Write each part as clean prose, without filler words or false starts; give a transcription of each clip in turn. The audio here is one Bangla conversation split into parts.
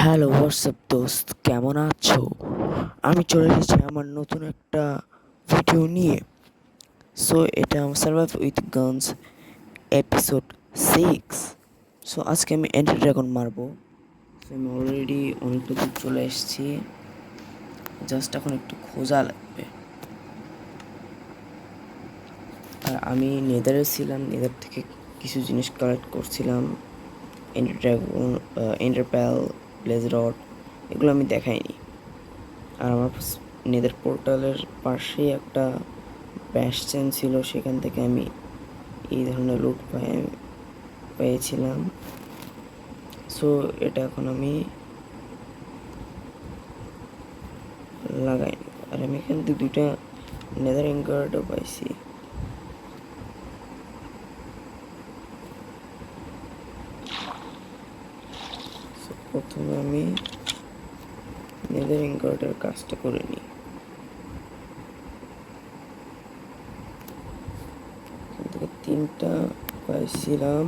হ্যালো হোয়াটসঅ্যাপ দোস্ত, কেমন আছো? আমি চলে এসেছি আমার নতুন একটা ভিডিও নিয়ে। সো এটা আমার survive with guns episode 6। So আজকে আমি এন্ডার ড্রাগন মারবো। সো আমি অলরেডি অনেকটা দূর চলে এসেছি, জাস্ট এখন একটু খোঁজা লাগবে। আর আমি নেদারে ছিলাম, নেদার থেকে কিছু জিনিস কালেক্ট করছিলাম। Endure dragon, endure Pal, bless rod, এগুলো আমি দেখাইনি। আর আমার নেদার পোর্টালের পাশেই একটা ব্যাসচেন ছিল, সেখান থেকে আমি এই ধরনের লুট পেয়েছিলাম। সো এটা এখন আমি লাগাই। আর আমি এখান থেকে দুইটা নেদার ইনগটও পাইছি। প্রথমে আমি নেদার ইনগটের কাজটা করে নিই। এখান থেকে 3টা পাইছিলাম।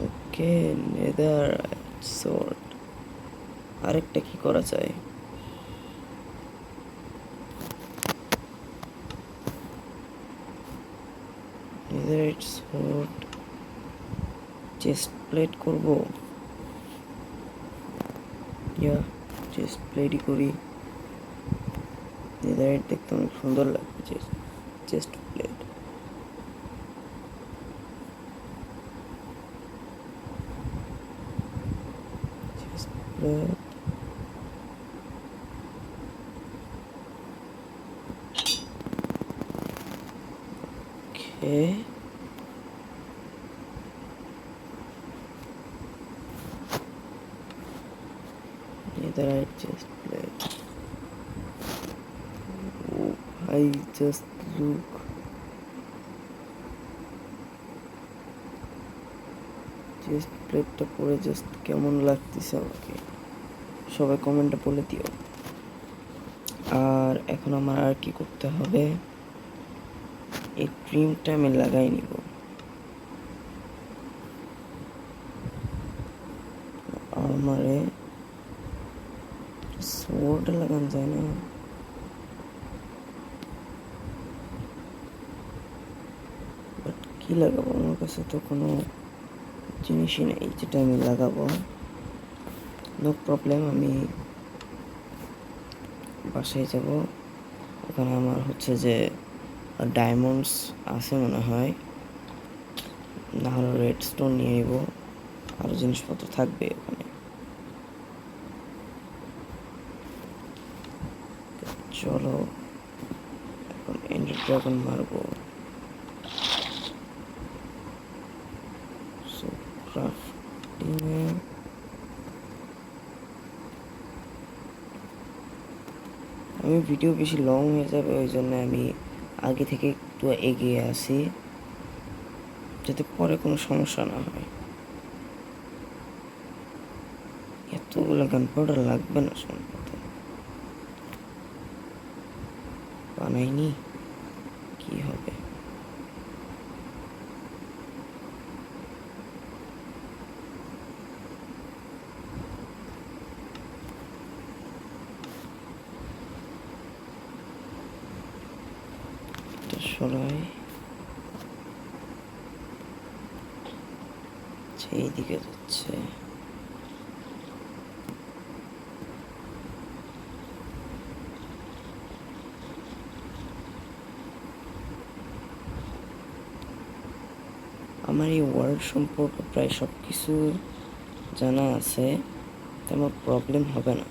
ওকে, নেদার সোর্ড। আরেকটা কি করা যায়? নেদার সোর্ড, চেস্ট প্লেট করবো। ইয়া, চেস্ট প্লেটই করি। নেদারাইট দেখতে অনেক সুন্দর লাগবে। Chest plate. Chest plate. Okay, netherite chest plate. Oh, I just look. Chest প্লেটটা পরে জাস্ট কেমন লাগতেছে আমাকে সবাই কমেন্টে বলে দিও। আর এখন আমার আর কি করতে হবে, এই ক্রিমটা আমি লাগাই নিব। আমারে সোর্ড লাগানো যায় না, বাট কি লাগাবো? আমার কাছে তো কোনো জিনিসই নেই যেটা আমি লাগাবো। নো প্রবলেম, আমি বাসায় যাব। ওখানে আমার হচ্ছে যে ডায়মন্ডস আছে মনে হয়, না হলে রেড স্টোন নিয়ে নিব। আরও জিনিসপত্র থাকবে ওখানে। চলো এখন এন্ডার ড্রাগন মারবো। সো ক্রাফটিংয়ে আমি ভিডিও বেশি লং হয়ে যাবে, ওই জন্য আমি আগে থেকে একটু এগিয়ে আসি, যাতে পরে কোনো সমস্যা না হয়। এতগুলো গান পাউডার লাগবে না, সম্ভবত বানাইনি, কি হবে? সরাই, সেই দিকে যাচ্ছে। আমার এই ওয়ার্ল্ড সম্পর্কে প্রায় সব কিছু জানা আছে, তেমন প্রবলেম হবে না।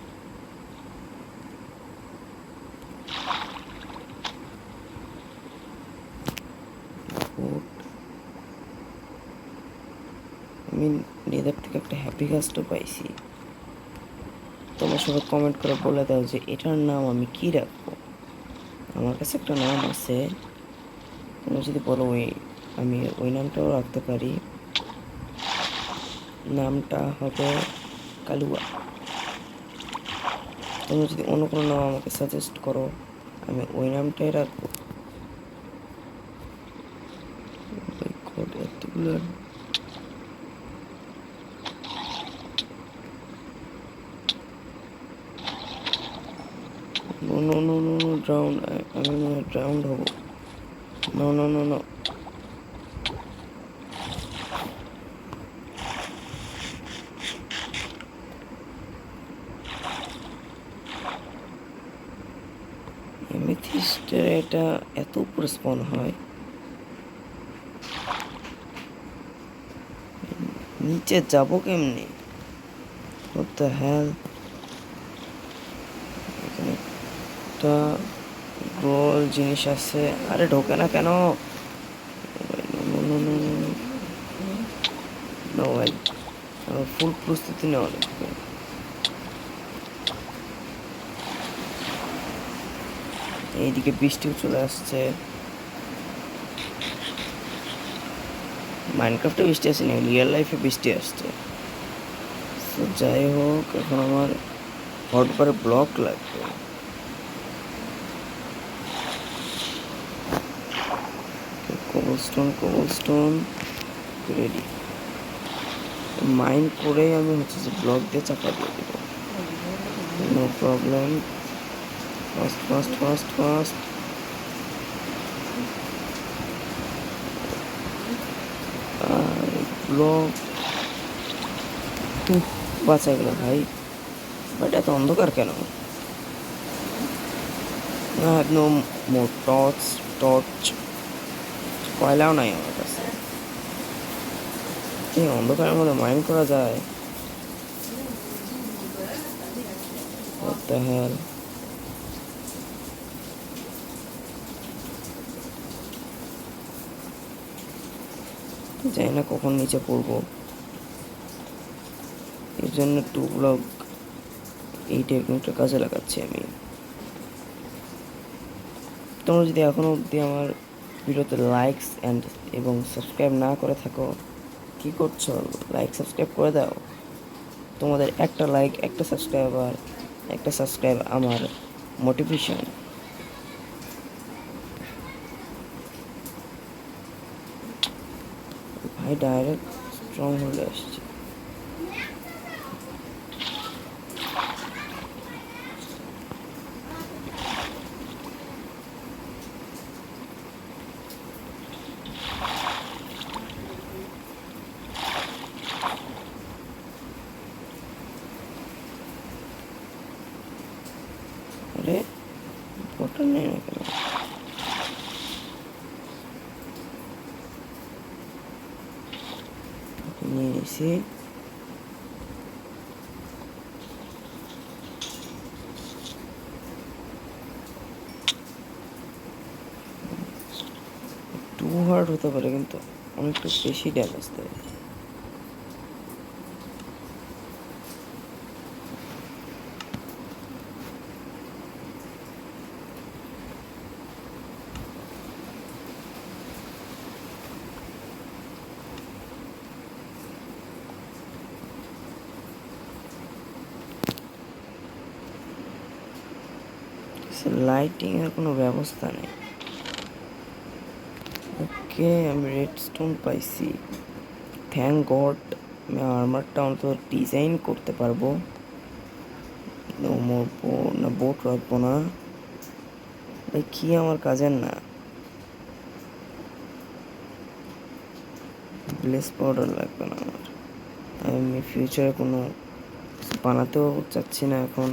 আমি নেদার থেকে একটা হ্যাপি গাছটা পাইছি। তোমরা সবাই কমেন্ট করে বলে দাও যে এটার নাম আমি কি রাখবো। আমার কাছে একটা নাম আছে, তোমরা যদি বলো আমি ওই নামটাও রাখতে পারি। নামটা হবে কালুয়া। তুমি যদি অন্য কোনো নাম আমাকে সাজেস্ট করো, আমি ওই নামটাই রাখবো। এতগুলো no no no no no drowned, আমি মনে হয় ড্রাউন্ড হবো। নো নো নো নো, এমেথিস্টের এটা এত উপরে স্পন হয়, নিচে যাবো কেমনি? What the hell? এখানে একটা গোল জিনিস আছে, আরে ঢোকে না কেন? নো ভাই, আমার ফুল প্রস্তুতি নেওয়া লাগবে। এইদিকে বৃষ্টিও চলে আসছে। মাইনক্রাফটে বৃষ্টি আসেনি, রিয়েল লাইফে বৃষ্টি আসছে। তো যাই হোক, এখন আমার হটবারে ব্লক লাগবে। কোবলস্টোন রেডি। মাইন করে আমি হচ্ছে যে ব্লক দিয়ে চাপা দিয়ে দেবো, নো প্রবলেম। Fast block. বাঁচা গেল ভাই, বাট এত অন্ধকার কেন? I have no more torch, কয়লাও নাই আমার কাছে। এই অন্ধকারের মধ্যে মাইন্ড করা যায়? What the hell? জানি না কখন নিচে পড়বো, এই জন্য 2 ব্লক এই টেকনিকটা কাজে লাগাচ্ছি আমি। তোমরা যদি এখনো অবধি আমার ভিডিওতে লাইকস এবং সাবস্ক্রাইব না করে থাকো, কি করছো? লাইক সাবস্ক্রাইব করে দাও। তোমাদের একটা লাইক, একটা সাবস্ক্রাইব আমার মোটিভেশন। ভাই ডাইরেক্ট স্ট্রং হলে আসছে। আরে বটন নেই না কেন? নিয়ে নিছি। টু হার্ড হতে পারে, কিন্তু অনেকটা বেশি ড্যামেজ দেয়। লাইটিং এর কোনো ব্যবস্থা নেই। ওকে, আমি রেডস্টোন পাইছি, থ্যাংক গড। আমি আর্মারটা অন্তত ডিজাইন করতে পারবো। না বোট রাখবো না ভাই, কি আমার কাজের না। ব্লেস পাউডার লাগবে না আমার, আমি ফিউচারে কোনো বানাতেও চাচ্ছি না এখন।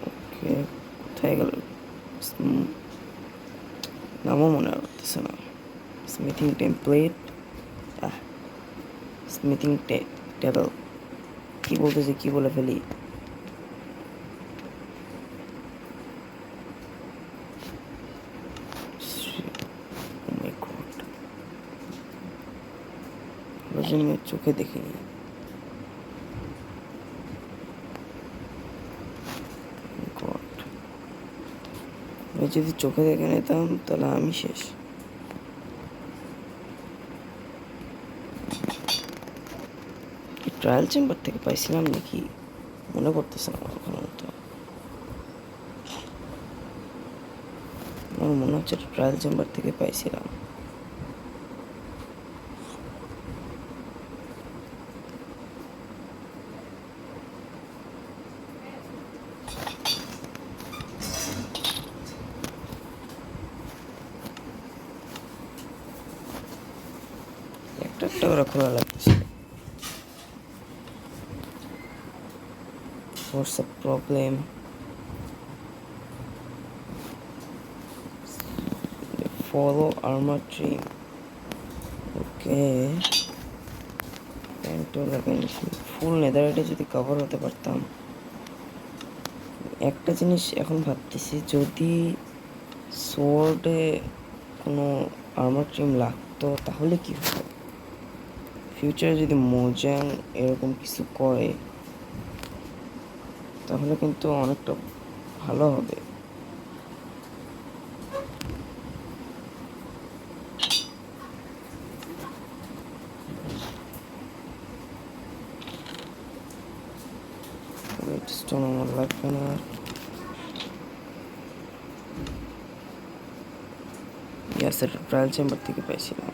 ওকে, কোথায় গেল? নামও মনে করতেছে না। স্মিথিং টেমপ্লেট, স্মিথিং টেবল, কি বলতেছে, কি বলে ফেলি। চোখে দেখিনি। যদি চোখে দেখে নিতাম তাহলে আমি শেষ। ট্রায়াল চেম্বার থেকে পাইছিলাম নাকি মনে করতেছে না আমার মতো। আমার মনে হচ্ছে ট্রায়াল চেম্বার থেকে পাইছিলাম। একটা একটা করে খোলা লাগতেছে। What's the problem? Follow armor trim. Okay. প্যান্টও লাগাইনি, ফুল নেদারটা যদি কভার হতে পারতাম। একটা জিনিস এখন ভাবতেছি, যদি সোর্ডে কোনো আর্মার ট্রিম লাগতো তাহলে কি হতো। ফিউচারে যদি মোজাং এরকম কিছু করে তাহলে কিন্তু অনেকটা ভালো হবে। রেডস্টোন আমার লাগবে না। ইয়াস, এটা ট্রায়াল চেম্বার থেকে পাইছিলাম।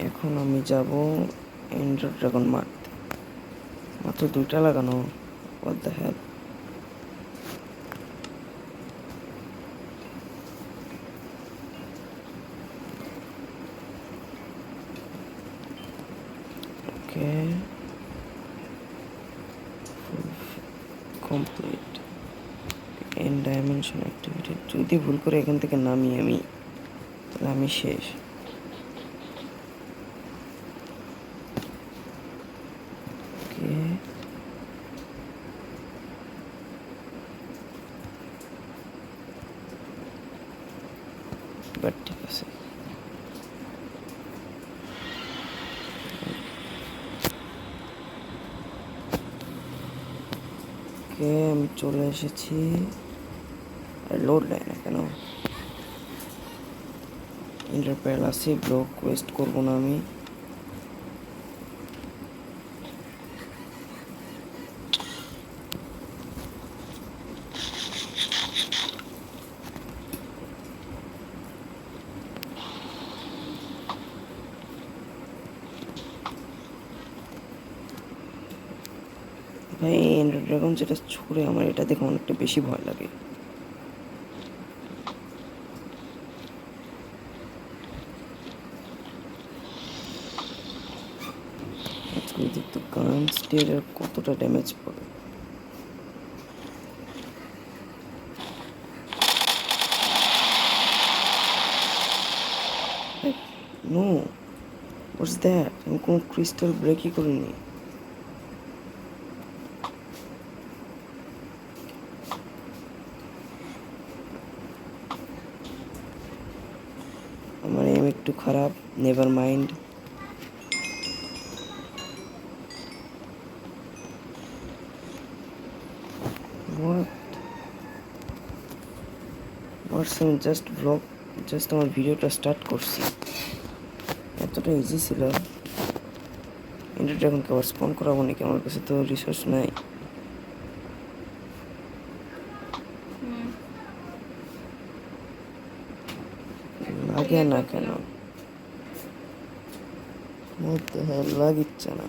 এখন আমি যাব এন্ডার ড্রাগন মারতে। মাত্র 2টা লাগানো। What the hell? Okay. Complete. End dimension activity. যদি ভুল করে এখান থেকে নামি আমি, তাহলে আমি শেষ। Okay. বাট ঠিক আছে। ওকে, আমি চলে এসেছি। আর লোড নেয় না কেন? ইন্টারপেল আছে, ব্লক ওয়েস্ট করবো না আমি। ভাই এন্ডার ড্রাগন যেটা ছুড়ে আমার এটা দেখে অনেকটা বেশি ভয় লাগে। দেখতো গান স্টের কতটা ড্যামেজ পড়ে। No, what's that? আমি কোনো ক্রিস্টাল ব্রেকই করিনি। আমার এম একটু খারাপ, নেভার মাইন্ড। আমি জাস্ট আমার ভিডিওটা স্টার্ট করছি, এতটা ইজি ছিল। এন্ডার ড্রাগনকে আবার স্পন করাবো নাকি? আমার কাছে তো রিসোর্স নাই। লাগে না কেন? মধ্যে লাগিচ্ছে না।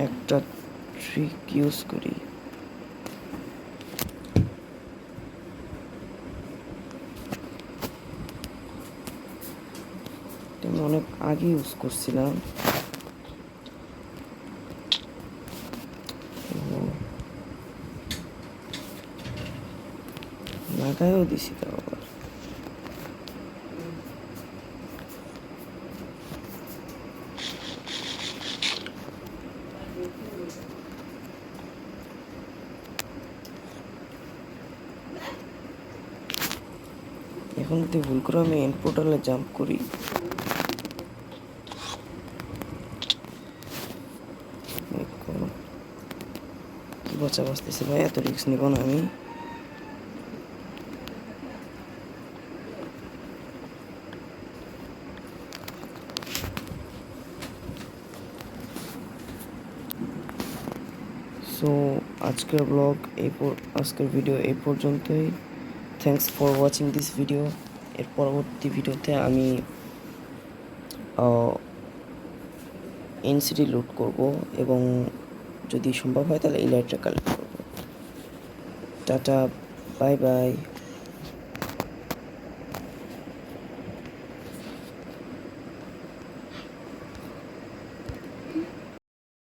একটা ট্রিক ইউজ করি। আমি অনেক আগে ইউজ করছিলাম। লাগাইও দিছি তো আবার। এখন যদি ভুল করে আমি এন্ড পোর্টালে জাম্প করি, বাচ্চা বাঁচতেছে ভাই, এত রিস্ক নিব না আমি। সো আজকের ভিডিও এই পর্যন্তই। Thanks for watching this video. এর পরবর্তী ভিডিওতে আমি এনসিডি লুট করব এবং যদি সম্ভব হয় তাহলে ইলাইট্রা কালেক্ট করব। Tata, bye bye.